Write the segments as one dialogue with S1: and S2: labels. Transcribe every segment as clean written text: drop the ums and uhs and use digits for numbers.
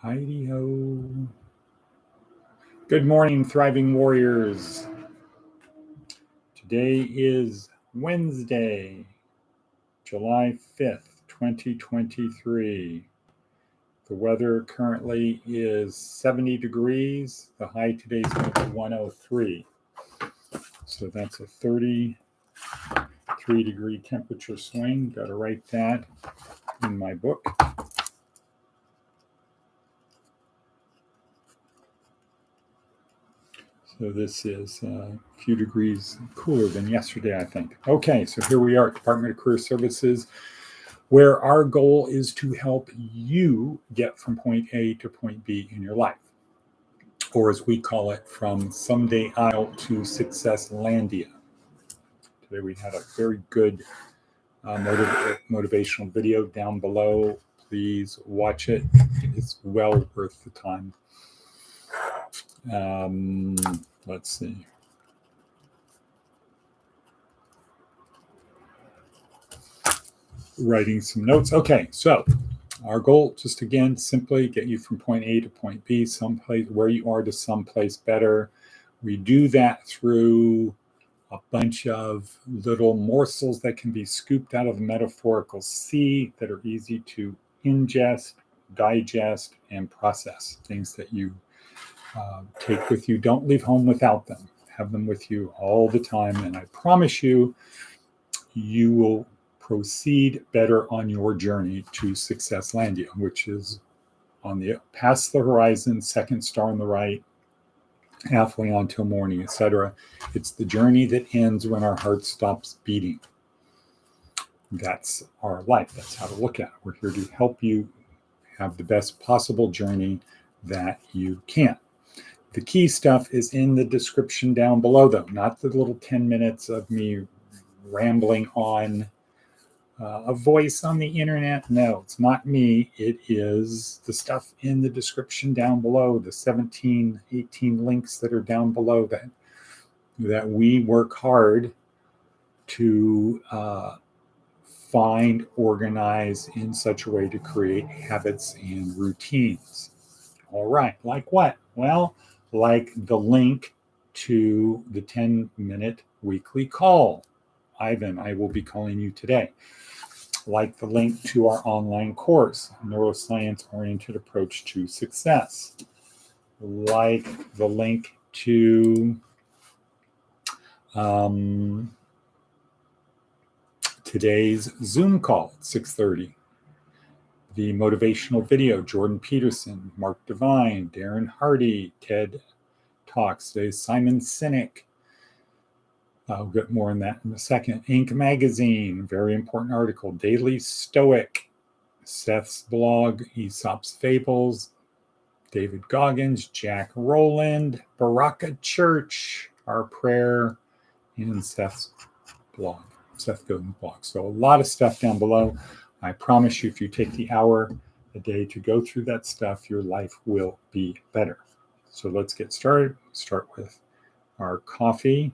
S1: Heidi-ho. Good morning, thriving warriors. Today is Wednesday, July 5th, 2023. The weather currently is 70 degrees. The high today is going to be 103. So that's a 33-degree temperature swing. Got to write that in my book. So this is a few degrees cooler than yesterday, I think. Okay, so here we are at Department of Career Services, where our goal is to help you get from point A to point B in your life, or as we call it, from someday I'll to success landia. Today we had a very good motivational video down below. Please watch it. It's well worth the time. Let's see. Writing some notes. Okay, so our goal, just again, simply get you from point A to point B, someplace where you are to someplace better. We do that through a bunch of little morsels that can be scooped out of the metaphorical sea that are easy to ingest, digest, and process. Things that you take with you. Don't leave home without them. Have them with you all the time. And I promise you, you will proceed better on your journey to success landia, which is on the past the horizon, second star on the right, halfway on till morning, etc. It's the journey that ends when our heart stops beating. That's our life. That's how to look at it. We're here to help you have the best possible journey that you can. The key stuff is in the description down below, though, not the little 10 minutes of me rambling on a voice on the internet. No, it's not me. It is the stuff in the description down below, the 17, 18 links that are down below that we work hard to find, organize in such a way to create habits and routines. All right, like what? Well, like the link to the 10-minute weekly call. Ivan, I will be calling you today. Like the link to our online course, Neuroscience-Oriented Approach to Success. Like the link to today's Zoom call at 6:30. The motivational video, Jordan Peterson, Mark Devine, Darren Hardy, TED Talks. Today's Simon Sinek. I'll get more on that in a second. Inc. Magazine, very important article. Daily Stoic, Seth's blog, Aesop's Fables, David Goggins, Jack Rowland, Baraka Church, our prayer, and Seth's blog, Seth Godin's blog. So a lot of stuff down below. I promise you, if you take the hour a day to go through that stuff, your life will be better. So let's get started. Start with our coffee.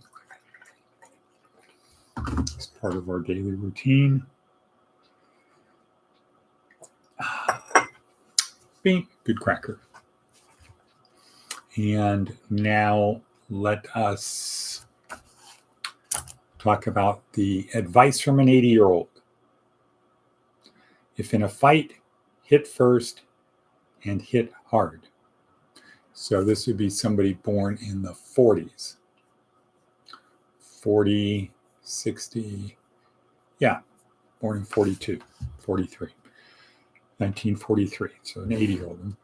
S1: It's part of our daily routine. Bing, good cracker. And now let us talk about the advice from an 80-year-old. If in a fight, hit first and hit hard. So this would be somebody born in the 40s. 40, 60, yeah, born in 42, 43, 1943, so an 80-year-old.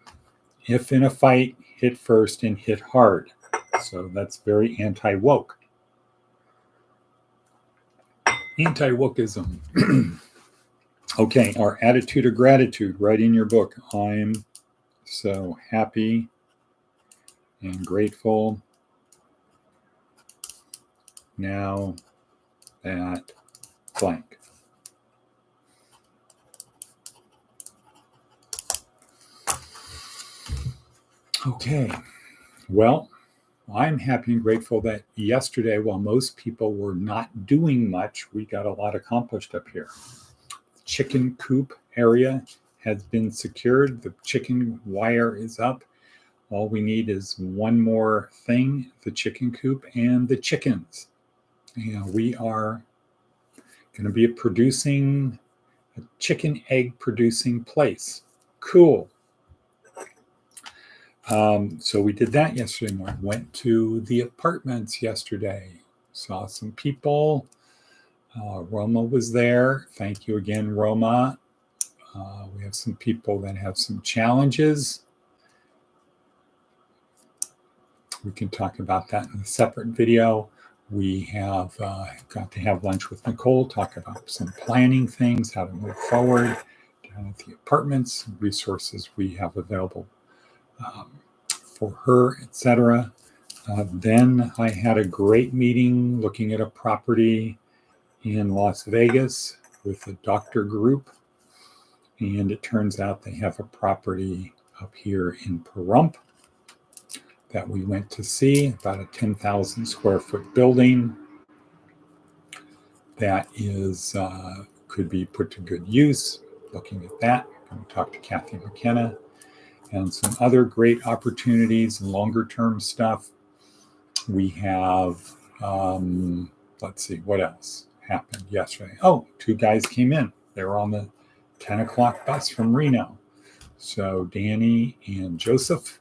S1: If in a fight, hit first and hit hard. So that's very anti-woke. Anti-wokeism. Okay, our attitude of gratitude, right in your book. I'm so happy and grateful now that blank. Okay, well, I'm happy and grateful that yesterday, while most people were not doing much, we got a lot accomplished up here. Chicken coop area has been secured. The chicken wire is up. All we need is one more thing, the chicken coop and the chickens. We are going to be producing a chicken egg producing place. Cool. So we did that yesterday morning. Went to the apartments yesterday. Saw some people. Roma was there. Thank you again, Roma. We have some people that have some challenges. We can talk about that in a separate video. We have got to have lunch with Nicole, talk about some planning things, how to move forward down at the apartments, resources we have available for her, etc. Then I had a great meeting looking at a property in Las Vegas with a doctor group. And it turns out they have a property up here in Pahrump that we went to see, about a 10,000 square foot building that is could be put to good use. Looking at that, I'm going to talk to Kathy McKenna, and some other great opportunities and longer term stuff. We have, let's see, what else happened yesterday? Oh, 2 guys came in. They were on the 10 o'clock bus from Reno. So Danny and Joseph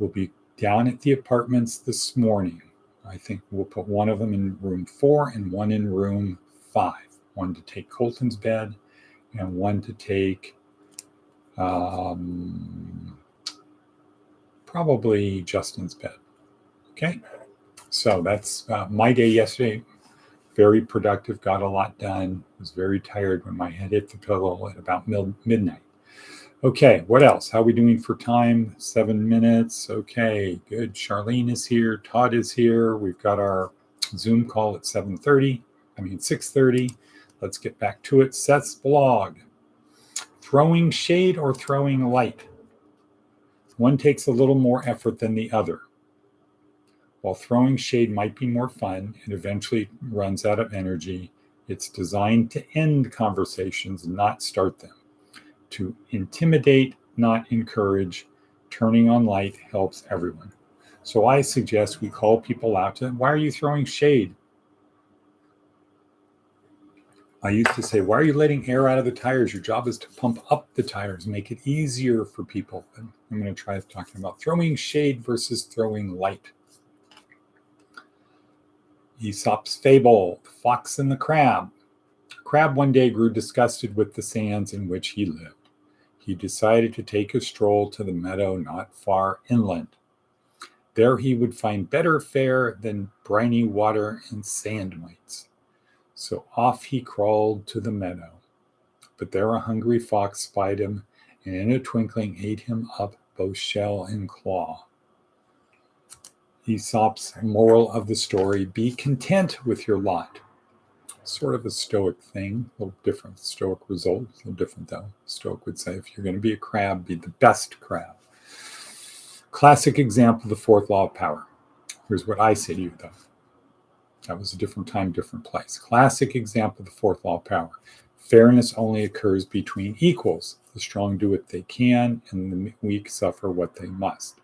S1: will be down at the apartments this morning. I think we'll put one of them in room 4 and one in room 5. One to take Colton's bed and one to take probably Justin's bed. Okay, so that's my day yesterday. Very productive, got a lot done. Was very tired when my head hit the pillow at about midnight. Okay, what else? How are we doing for time? 7 minutes. Okay, good. Charlene is here. Todd is here. We've got our Zoom call at 6:30. Let's get back to it. Seth's blog. Throwing shade or throwing light? One takes a little more effort than the other. While throwing shade might be more fun and eventually runs out of energy, it's designed to end conversations, not start them. To intimidate, not encourage. Turning on light helps everyone. So I suggest we call people out to, why are you throwing shade? I used to say, why are you letting air out of the tires? Your job is to pump up the tires, make it easier for people. And I'm going to try talking about throwing shade versus throwing light. Aesop's fable, the fox and the crab. The crab one day grew disgusted with the sands in which he lived. He decided to take a stroll to the meadow not far inland. There he would find better fare than briny water and sand mites. So off he crawled to the meadow. But there a hungry fox spied him, and in a twinkling ate him up both shell and claw. Aesop's moral of the story, be content with your lot. Sort of a Stoic thing, a little different. Stoic result, a little different though. Stoic would say, if you're going to be a crab, be the best crab. Classic example, the 4th law of power. Here's what I say to you though. That was a different time, different place. Classic example, the 4th law of power. Fairness only occurs between equals. The strong do what they can, and the weak suffer what they must.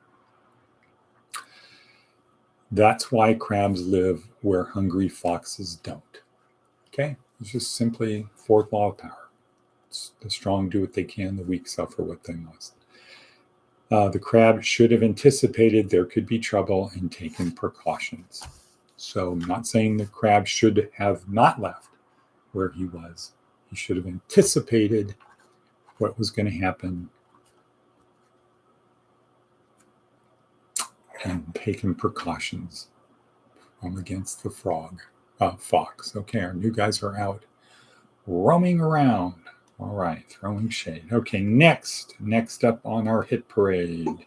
S1: That's why crabs live where hungry foxes don't. Okay, it's just simply 4th law of power. The strong do what they can, the weak suffer what they must. The crab should have anticipated there could be trouble and taken precautions. So I'm not saying the crab should have not left where he was. He should have anticipated what was going to happen and taken precautions against the fox. Okay, our new guys are out roaming around. All right, throwing shade. Okay, next up on our hit parade,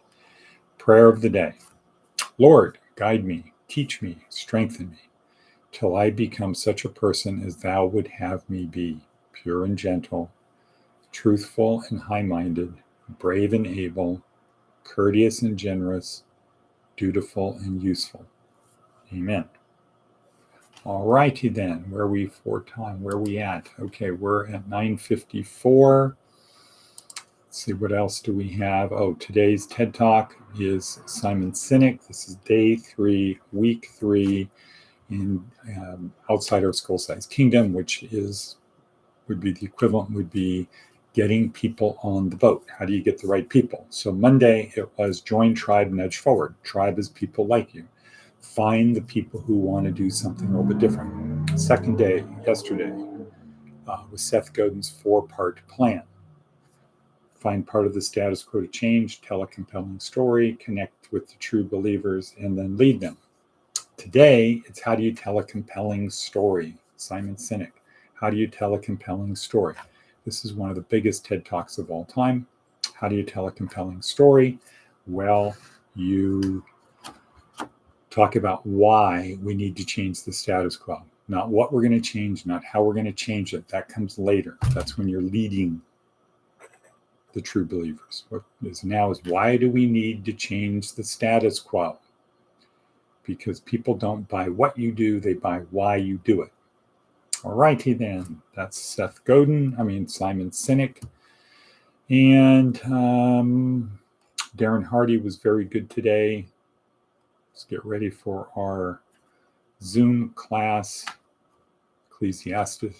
S1: prayer of the day. Lord, guide me, teach me, strengthen me, till I become such a person as thou would have me be, pure and gentle, truthful and high-minded, brave and able, courteous and generous, dutiful and useful. Amen. All righty then, where are we for time? Where are we at? Okay, we're at 9:54. Let's see, what else do we have? Oh, today's TED Talk is Simon Sinek. This is day 3, week 3 in Outside Our Skull-Sized Kingdom, which would be the equivalent, would be getting people on the boat. How do you get the right people? So Monday, it was join tribe, nudge forward. Tribe is people like you. Find the people who want to do something a little bit different. Second day, yesterday, was Seth Godin's 4-part plan. Find part of the status quo to change, tell a compelling story, connect with the true believers, and then lead them. Today, it's how do you tell a compelling story? Simon Sinek. How do you tell a compelling story? This is one of the biggest TED Talks of all time. How do you tell a compelling story? Well, you talk about why we need to change the status quo. Not what we're going to change, not how we're going to change it. That comes later. That's when you're leading the true believers. What is now is why do we need to change the status quo? Because people don't buy what you do, they buy why you do it. All righty then. That's Simon Sinek. And Darren Hardy was very good today. Let's get ready for our Zoom class, Ecclesiastes,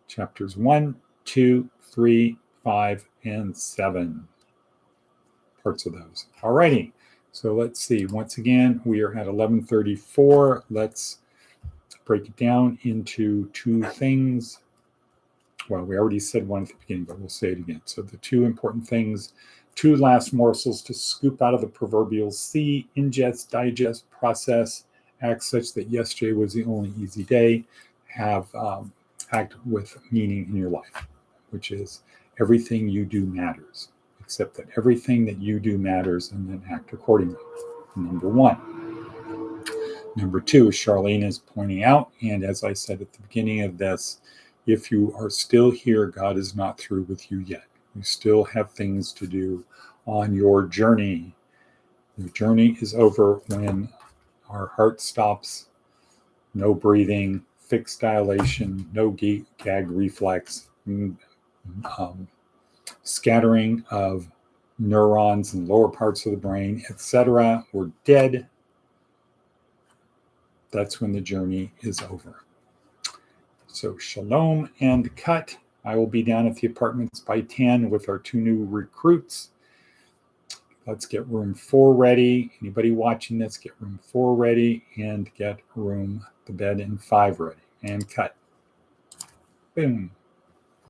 S1: chapters 1, 2, 3, 5, and 7. Parts of those. All righty. So let's see. Once again, we are at 11:34. Let's break it down into 2 things. Well, we already said one at the beginning, but we'll say it again. So the 2 important things, 2 last morsels to scoop out of the proverbial sea: ingest, digest, process, act such that yesterday was the only easy day, act with meaning in your life, which is everything you do matters. Accept that everything that you do matters and then act accordingly. Number 1. Number 2, as Charlene is pointing out, and as I said at the beginning of this, if you are still here, God is not through with you yet. You still have things to do on your journey. Your journey is over when our heart stops, no breathing, fixed dilation, no gag reflex, scattering of neurons in lower parts of the brain, etc. We're dead. That's when the journey is over. So shalom and cut. I will be down at the apartments by 10 with our 2 new recruits. Let's get room 4 ready. Anybody watching this, get room 4 ready and get the bed in 5 ready. And cut. Boom.